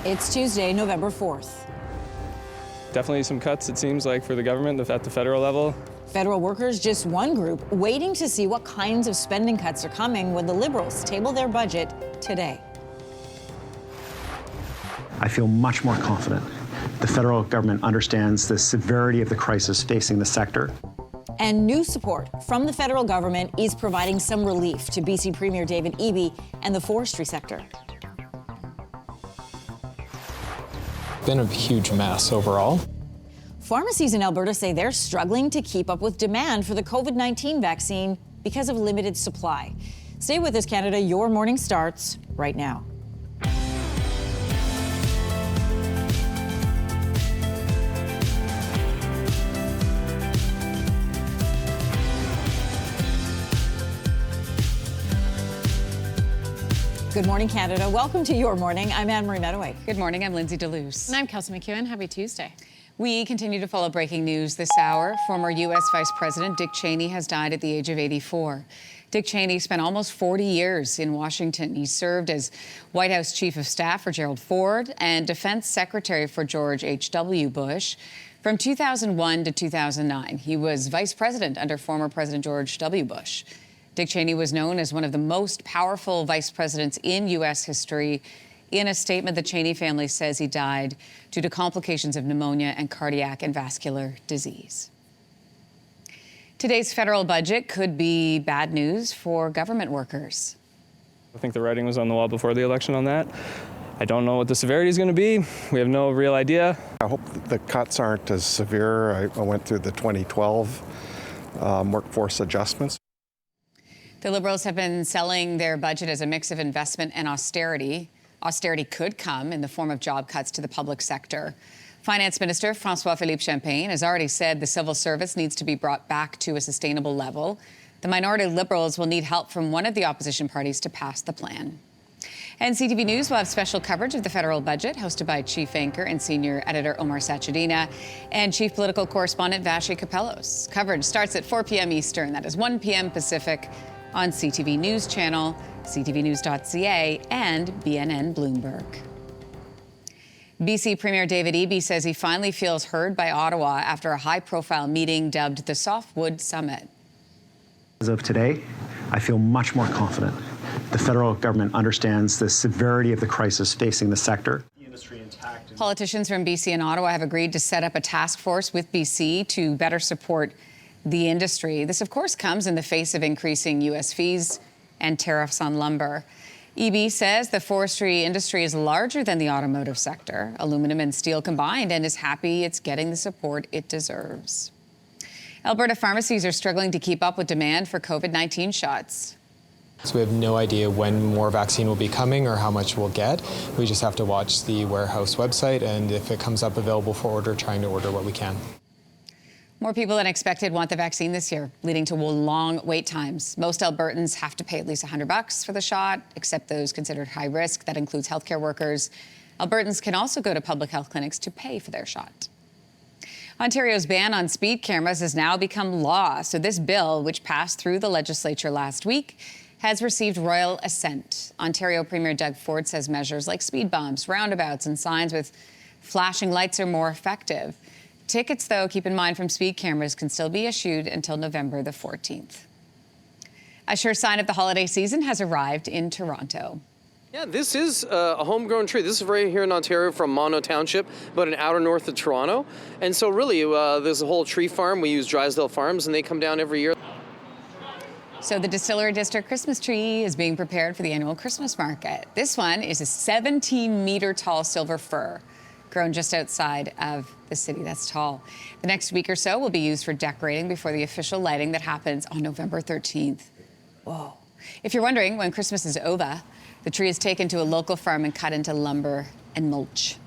It's Tuesday, November 4th. Definitely some cuts, it seems like, for the government at the federal level. Federal workers, just one group, waiting to see what kinds of spending cuts are coming when the Liberals table their budget today. I feel much more confident. The federal government understands the severity of the crisis facing the sector. And new support from the federal government is providing some relief to BC Premier David Eby and the forestry sector. Been a huge mess overall. Pharmacies in Alberta say they're struggling to keep up with demand for the COVID-19 vaccine because of limited supply. Stay with us, Canada. Your morning starts right now. Good morning, Canada. Welcome to Your Morning. I'm Anne-Marie Mediwake. Good morning. I'm Lindsey Deluce. And I'm Kelsey McEwen. Happy Tuesday. We continue to follow breaking news this hour. Former U.S. Vice-President Dick Cheney has died at the age of 84. Dick Cheney spent almost 40 years in Washington. He served as White House Chief of Staff for Gerald Ford and Defense Secretary for George H.W. Bush. From 2001 to 2009, he was Vice President under former President George W. Bush. Dick Cheney was known as one of the most powerful vice presidents in U.S. history. In a statement, the Cheney family says he died due to complications of pneumonia and cardiac and vascular disease. Today's federal budget could be bad news for government workers. I think the writing was on the wall before the election on that. I don't know what the severity is going to be. We have no real idea. I hope the cuts aren't as severe. I went through the 2012 workforce adjustments. The Liberals have been selling their budget as a mix of investment and austerity. Austerity could come in the form of job cuts to the public sector. Finance Minister François-Philippe Champagne has already said the civil service needs to be brought back to a sustainable level. The minority Liberals will need help from one of the opposition parties to pass the plan. And CTV News will have special coverage of the federal budget, hosted by Chief Anchor and Senior Editor Omar Sachedina and Chief Political Correspondent Vashi Kapelos. Coverage starts at 4 p.m. Eastern, that is 1 p.m. Pacific, on CTV News Channel, ctvnews.ca, and BNN Bloomberg. BC Premier David Eby says he finally feels heard by Ottawa after a high-profile meeting dubbed the Softwood Summit. As of today, I feel much more confident. The federal government understands the severity of the crisis facing the sector. Politicians from BC and Ottawa have agreed to set up a task force with BC to better support the industry. This, of course, comes in the face of increasing U.S. fees and tariffs on lumber. Eby says the forestry industry is larger than the automotive sector, aluminum and steel combined, and is happy it's getting the support it deserves. Alberta pharmacies are struggling to keep up with demand for COVID-19 shots. So we have no idea when more vaccine will be coming or how much we'll get. We just have to watch the warehouse website, and if it comes up available for order, trying to order what we can. More people than expected want the vaccine this year, leading to long wait times. Most Albertans have to pay at least $100 for the shot, except those considered high risk. That includes healthcare workers. Albertans can also go to public health clinics to pay for their shot. Ontario's ban on speed cameras has now become law. So this bill, which passed through the legislature last week, has received royal assent. Ontario Premier Doug Ford says measures like speed bumps, roundabouts, and signs with flashing lights are more effective. Tickets, though, keep in mind, from speed cameras can still be issued until November the 14th. A sure sign of the holiday season has arrived in Toronto. Yeah, this is a homegrown tree. This is right here in Ontario from Mono Township, about an hour north of Toronto. And so really, there's a whole tree farm. We use Drysdale Farms, and they come down every year. So the Distillery District Christmas tree is being prepared for the annual Christmas market. This one is a 17-meter-tall silver fir, grown just outside of the city. That's tall. The next week or so will be used for decorating before the official lighting that happens on November 13th. Whoa. If you're wondering when Christmas is over, the tree is taken to a local farm and cut into lumber and mulch.